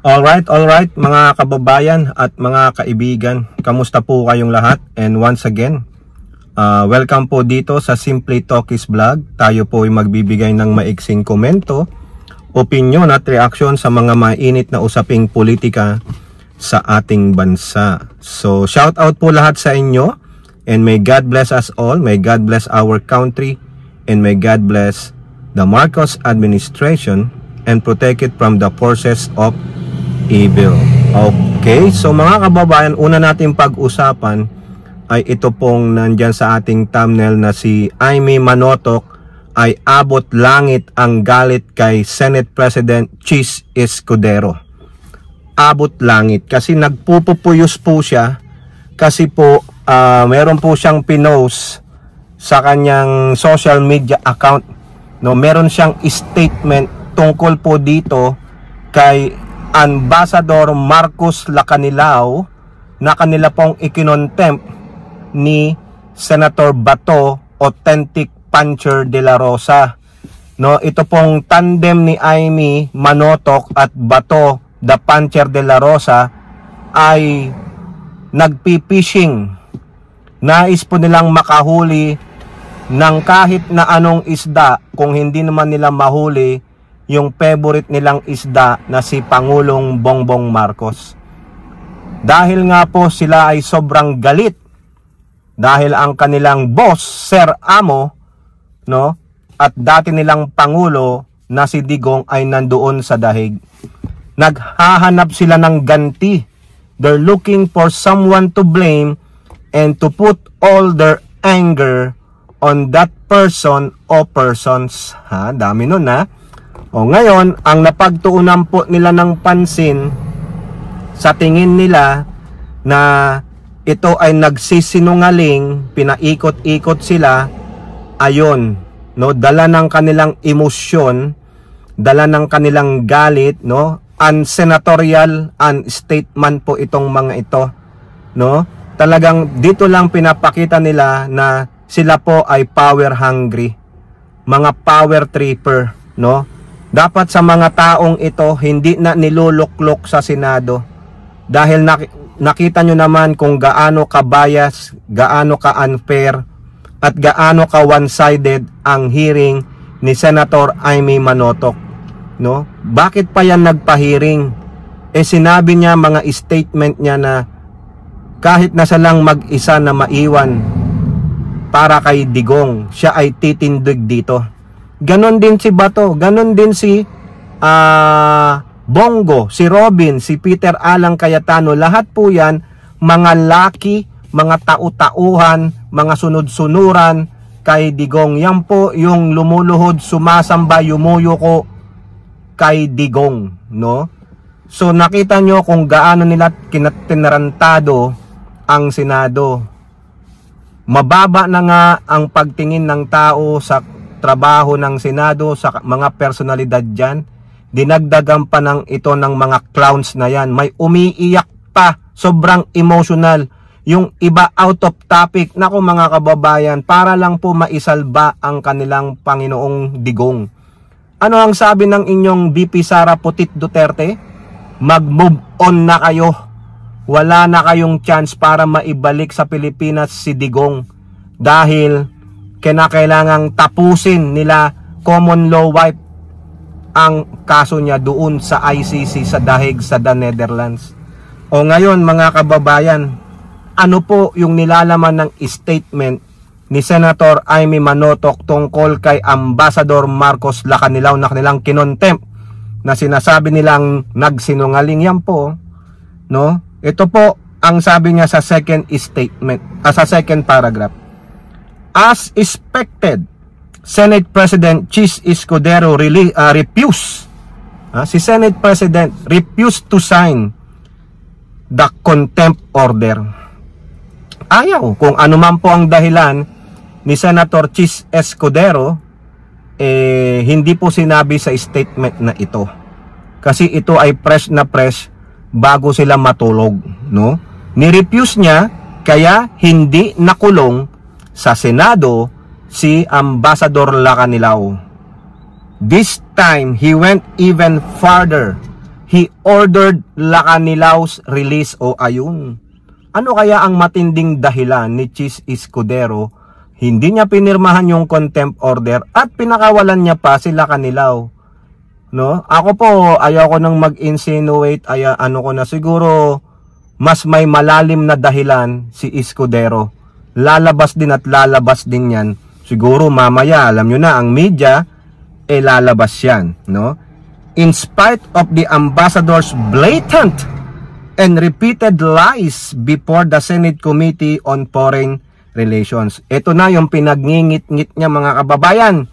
Alright mga kababayan at mga kaibigan, kamusta po kayong lahat? And once again, welcome po dito sa Simply Talkies Vlog. Tayo po ay magbibigay ng maiksing komento, opinion at reaksyon sa mga mainit na usaping politika sa ating bansa. So shout out po lahat sa inyo, and may God bless us all, may God bless our country, and may God bless the Marcos administration and protect it from the forces of evil. Okay, so mga kababayan, una natin pag-usapan ay ito pong nandyan sa ating thumbnail na si Imee Manotoc ay abot langit ang galit kay Senate President Chis Escudero. Abot langit kasi nagpupupuyos po siya kasi po meron po siyang pinost sa kanyang social media account, no? Meron siyang statement tungkol po dito kay Ambassador Marcos Lacanilao na kanila pong ikinontempt ni Senator Bato Authentic Puncher de la Rosa, no? Ito pong tandem ni Imee Manotoc at Bato the Puncher de la Rosa ay nagpipishing. Nais po nilang makahuli ng kahit na anong isda kung hindi naman nila mahuli yung favorite nilang isda na si Pangulong Bongbong Marcos. Dahil nga po sila ay sobrang galit dahil ang kanilang boss, Sir Amo, no, at dati nilang Pangulo na si Digong ay nandoon sa dahig. Naghahanap sila ng ganti. They're looking for someone to blame and to put all their anger on that person o persons. Ha, dami nun ha. O ngayon, ang napagtuunan po nila ng pansin sa tingin nila na ito ay nagsisinungaling, pinaikot-ikot sila, ayon, no, dala ng kanilang emosyon, dala ng kanilang galit, no, unsenatorial, unstatement po itong mga ito, no. Talagang dito lang pinapakita nila na sila po ay power hungry, mga power tripper, no. Dapat sa mga taong ito, hindi na niluluklok sa Senado. Dahil nakita nyo naman kung gaano ka bias, gaano ka unfair, at gaano ka one-sided ang hearing ni Senator Imee Manotoc. No? Bakit pa yan nagpa-hearing? Sinabi niya, mga statement niya na kahit nasa lang mag-isa na maiwan para kay Digong, siya ay titindig dito. Ganon din si Bato, ganon din si Bongo, si Robin, si Peter Alang Cayetano. Lahat po yan, mga laki, mga tau-tauhan, mga sunod-sunuran kay Digong. Yan po yung lumuluhod, sumasamba, yumuyuko kay Digong, no? So nakita nyo kung gaano nila tinarantado ang Senado. Mababa na nga ang pagtingin ng tao sa trabaho ng Senado, sa mga personalidad dyan. Dinagdagan pa ng ito ng mga clowns na yan. May umiiyak pa, sobrang emotional. Yung iba out of topic. Naku mga kababayan, para lang po maisalba ang kanilang Panginoong Digong. Ano ang sabi ng inyong VP Sara Putit Duterte? Mag-move on na kayo. Wala na kayong chance para maibalik sa Pilipinas si Digong. Dahil kinakailangang tapusin nila common law wipe ang kaso niya doon sa ICC sa dahig sa the Netherlands. O ngayon mga kababayan, ano po yung nilalaman ng statement ni Senator Imee Manotoc tungkol kay Ambassador Marcos Lacanilao na kanilang kinontempt na sinasabi nilang nagsinungaling? Yan po, no? Ito po ang sabi niya sa second statement, sa second paragraph. As expected, Senate President Chis Escudero refused. Si Senate President refused to sign the contempt order. Ayaw. Kung ano man po ang dahilan ni Senator Chis Escudero, hindi po sinabi sa statement na ito. Kasi ito ay fresh na fresh bago sila matulog, no? Ni-refuse niya, kaya hindi nakulong sa Senado si Ambassador Lacanilao. This time, he went even farther. he ordered Lacanilaw's release. O ayun. Ano kaya ang matinding dahilan ni Chis Escudero? Hindi niya pinirmahan yung contempt order at pinakawalan niya pa si Lacanilaw. No? Ako po, ayoko nang mag-insinuate, ano ko na siguro, mas may malalim na dahilan si Escudero. Lalabas din at lalabas din yan. Siguro mamaya, alam nyo na, ang media, lalabas yan. No? In spite of the ambassador's blatant and repeated lies before the Senate Committee on Foreign Relations. Ito na yung pinagningit-ngit niya, mga kababayan.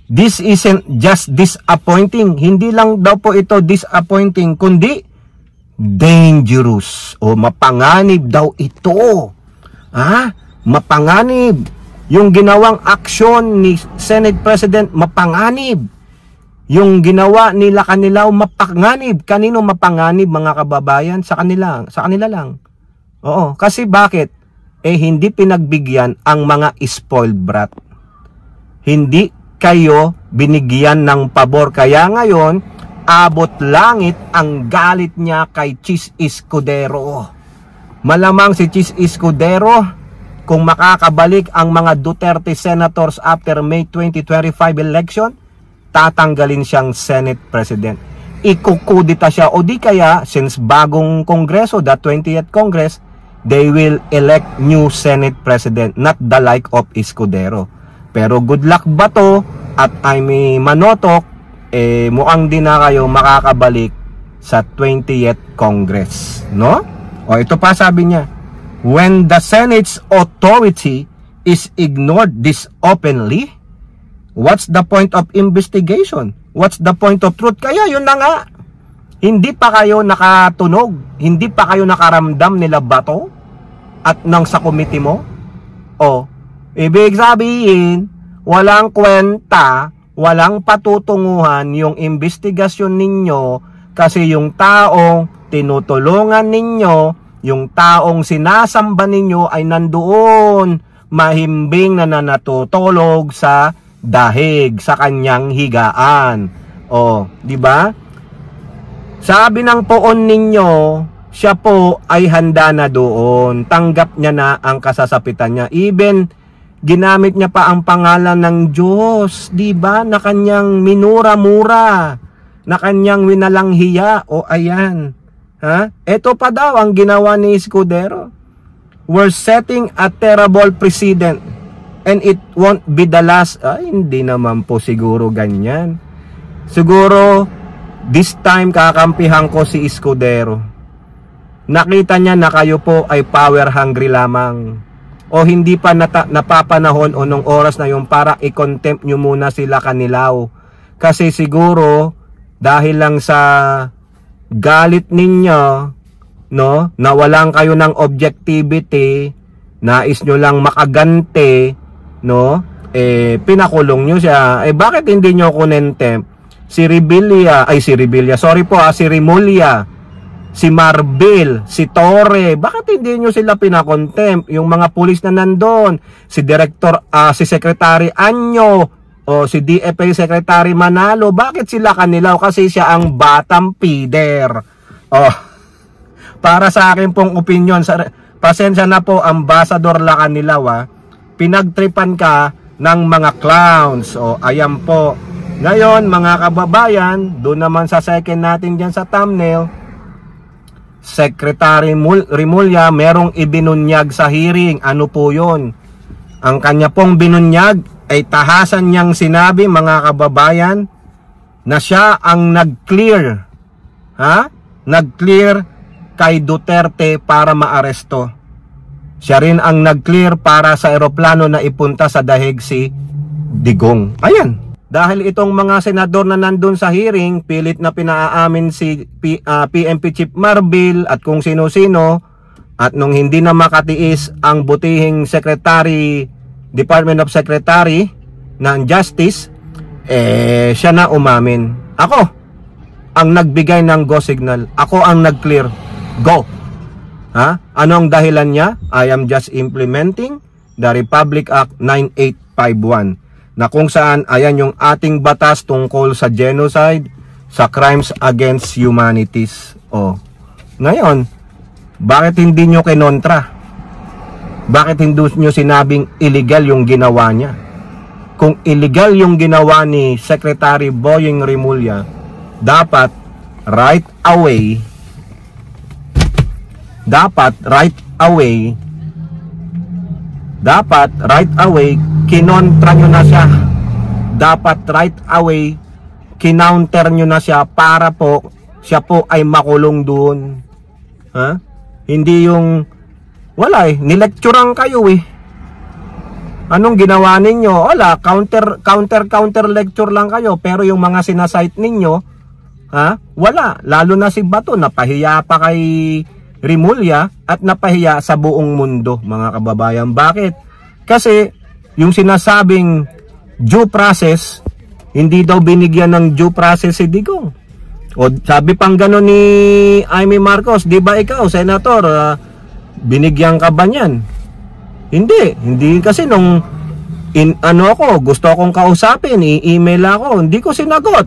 This isn't just disappointing. Hindi lang daw po ito disappointing, kundi dangerous. O mapanganib daw ito. Mapanganib. Yung ginawang aksyon ni Senate President, mapanganib. Yung ginawa ni Lacanilaw, mapanganib. Kanino mapanganib, mga kababayan? Sa kanila. Sa kanila lang. Oo. Kasi bakit? Hindi pinagbigyan ang mga spoiled brat. Hindi kayo binigyan ng pabor. Kaya ngayon, abot langit ang galit niya kay Chis Escudero. Malamang si Chis Escudero, kung makakabalik ang mga Duterte senators after May 2025 election, tatanggalin siyang Senate President. Ikukudita siya, o di kaya, since bagong Kongreso, the 20th Congress, they will elect new Senate President, not the like of Escudero. Pero good luck ba to? At I may manotok, mukhang di na kayo makakabalik sa 20th Congress. No? O ito pa sabi niya, when the Senate's authority is ignored this openly, what's the point of investigation? What's the point of truth? Kaya yun na nga. Hindi pa kayo nakatunog, hindi pa kayo nakaramdam nila bato at nang sa committee mo? O, ibig sabihin, walang kwenta, walang patutunguhan yung investigasyon ninyo kasi yung taong tinutulungan ninyo, yung taong sinasamba ninyo ay nandoon mahimbing na natutulog sa dahig, sa kanyang higaan. O, di ba? Sabi ng poon ninyo, siya po ay handa na doon. Tanggap niya na ang kasasapitan niya. Even, ginamit niya pa ang pangalan ng Diyos, di ba? Na kanyang minura-mura, na kanyang winalanghiya. O ayan. Ito pa daw ang ginawa ni Escudero. We're setting a terrible precedent. And it won't be the last. Ay, hindi naman po siguro ganyan. Siguro, this time kakampihan ko si Escudero. Nakita niya na kayo po ay power hungry lamang. O hindi pa napapanahon o nung oras na yung para i-contempt nyo muna sila Lacanilaw. Kasi siguro, dahil lang sa galit ninyo, no, nawalan kayo ng objectivity, nais nyo lang makagante, no, pinakulong nyo siya. Bakit hindi nyo kunentempt? Si Rebilla, si Remulla, si Marbil, si Torre, bakit hindi nyo sila pinakontempt? Yung mga pulis na nandun, si si Secretary Anyo, o si DFA Secretary Manalo, bakit sila Lacanilaw? Kasi siya ang batang pider. Para sa akin pong opinion, pasensya na po, Ambassador Lacanilaw, pinagtripan ka ng mga clowns. Ayan po. Ngayon, mga kababayan, doon naman sa second natin dyan sa thumbnail, Secretary Remulla merong ibinunyag sa hearing. Ano po yun? Ang kanya pong binunyag ay tahasan niyang sinabi, mga kababayan, na siya ang nag-clear. Nag-clear kay Duterte para maaresto. Siya rin ang nag-clear para sa eroplano na ipunta sa dahig si Digong. Ayan. Dahil itong mga senador na nandun sa hearing, pilit na pinaamin si PNP Chief Marbil at kung sino-sino, at nung hindi na makatiis ang butihing Department of Secretary ng Justice, siya na umamin. Ako ang nagbigay ng go signal. Ako ang nag-clear. Go! Ano ang dahilan niya? I am just implementing the Republic Act 9851. Na kung saan, ayan yung ating batas tungkol sa genocide, sa crimes against humanities. Ngayon, bakit hindi nyo kinontra? Bakit hindi nyo sinabing illegal yung ginawa niya? Kung illegal yung ginawa ni Secretary Boying Rimulya, dapat right away kinontra nyo na siya. Dapat right away kinounter nyo na siya para po siya po ay makulong doon. Hindi yung wala nilecturean kayo Anong ginawa ninyo? Wala, counter lecture lang kayo, pero yung mga sinasite ninyo, wala. Lalo na si Bato, napahiya pa kay Rimulya at napahiya sa buong mundo, mga kababayan. Bakit? Kasi yung sinasabing due process, hindi daw binigyan ng due process si Digong. Sabi pang gano'n ni Amy Marcos, di ba ikaw, Senator, binigyan ka ba niyan? Hindi kasi nung gusto akong kausapin, i-email ako, hindi ko sinagot.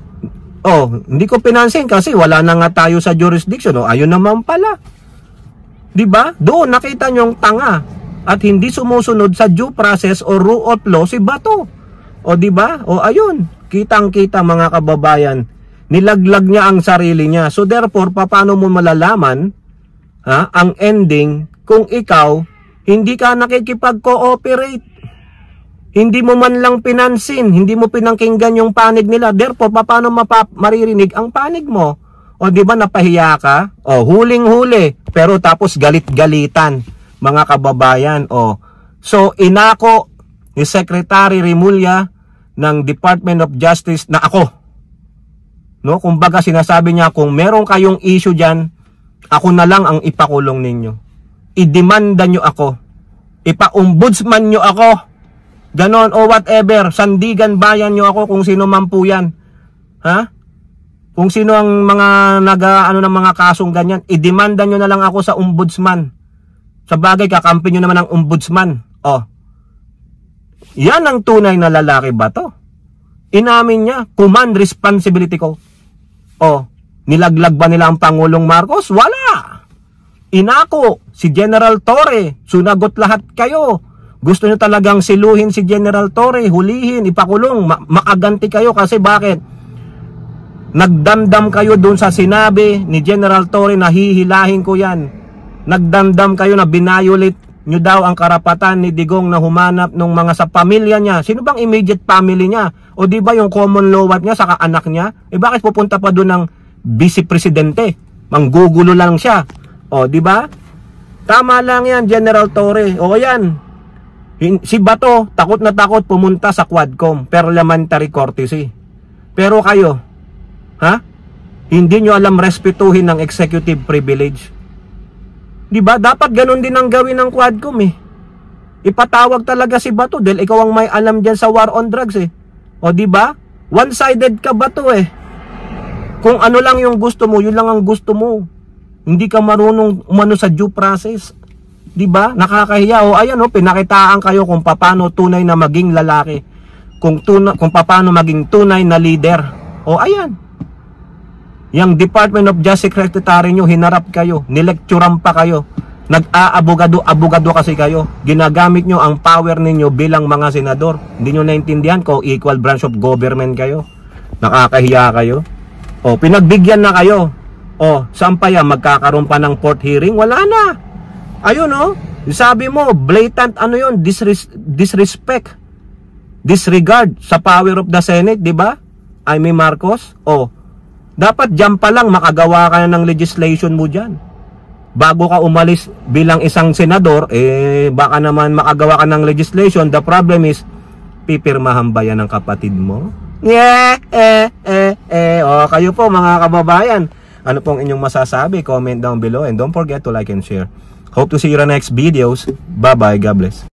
Hindi ko pinansin kasi wala na nga tayo sa jurisdiction. Ayun naman pala. 'Di ba? Doon nakita niyo yung tanga at hindi sumusunod sa due process o rule of law si Bato. 'Di ba? Ayun, kitang-kita mga kababayan, nilaglag niya ang sarili niya. So therefore, paano mo malalaman ang ending kung ikaw hindi ka nakikipag-cooperate? Hindi mo man lang pinansin, hindi mo pinakinggan yung panig nila. Therefore, paano maririnig ang panig mo? Di ba napahiya ka? Huling-huli, pero tapos galit-galitan, mga kababayan. So, inako ni Secretary Rimulya ng Department of Justice na ako. Kumbaga sinasabi niya, kung meron kayong issue dyan, ako na lang ang ipakulong ninyo. Idemanda nyo ako. Ipa-ombudsman nyo ako. Ganon o whatever. Sandigan bayan nyo ako kung sino man po yan. Kung sino ang mga ng mga kasong ganyan, idemanda nyo na lang ako sa ombudsman. Sa bagay, kakampi nyo naman ang ombudsman. Yan ang tunay na lalaki ba to? Inamin niya, command responsibility ko. Nilaglag ba nila ang Pangulong Marcos? Wala! Inako si General Torre, sunagot lahat kayo. Gusto nyo talagang siluhin si General Torre, hulihin, ipakulong, makaganti kayo kasi bakit? Nagdamdam kayo dun sa sinabi ni General Torre na hihilahin ko yan. Nagdamdam kayo na binayulit nyo daw ang karapatan ni Digong na humanap ng mga sa pamilya niya. Sino bang immediate family niya? Di ba yung common law wife niya saka anak niya? Bakit pupunta pa dun ng vice presidente? Manggugulo lang siya. Di ba? Tama lang yan, General Torre. Yan. Si Bato, takot na takot pumunta sa Quadcom, parliamentary courtesy. Pero kayo, hindi nyo alam respetuhin ng executive privilege. Di ba? Dapat ganun din ang gawin ng Quadcom Ipatawag talaga si Bato dahil ikaw ang may alam dyan sa war on drugs di ba? One-sided ka Bato Kung ano lang yung gusto mo, yun lang ang gusto mo. Hindi ka marunong umano sa due process. 'Di ba? Nakakahiya. Ayan pinakitaan kayo kung paano tunay na maging lalaki. Kung paano maging tunay na leader. Ayan. Yang Department of Justice Secretary nyo, hinarap kayo, nilecturean pa kayo. Nag-aabogado kasi kayo. Ginagamit nyo ang power ninyo bilang mga senador. Hindi nyo naintindihan ko, equal branch of government kayo. Nakakahiya kayo. Pinagbigyan na kayo. Saan pa yan? Magkakaroon pa ng court hearing? Wala na. Ayun sabi mo, blatant disrespect. Disregard sa power of the Senate, di ba? Amy Marcos. Dapat dyan pa lang makagawa ka na ng legislation mo dyan. Bago ka umalis bilang isang senador, baka naman makagawa ka ng legislation. The problem is, pipirmahan ba yan ng kapatid mo? Kayo po mga kababayan, ano pong inyong masasabi? Comment down below and don't forget to like and share. Hope to see you in the next videos. Bye bye. God bless.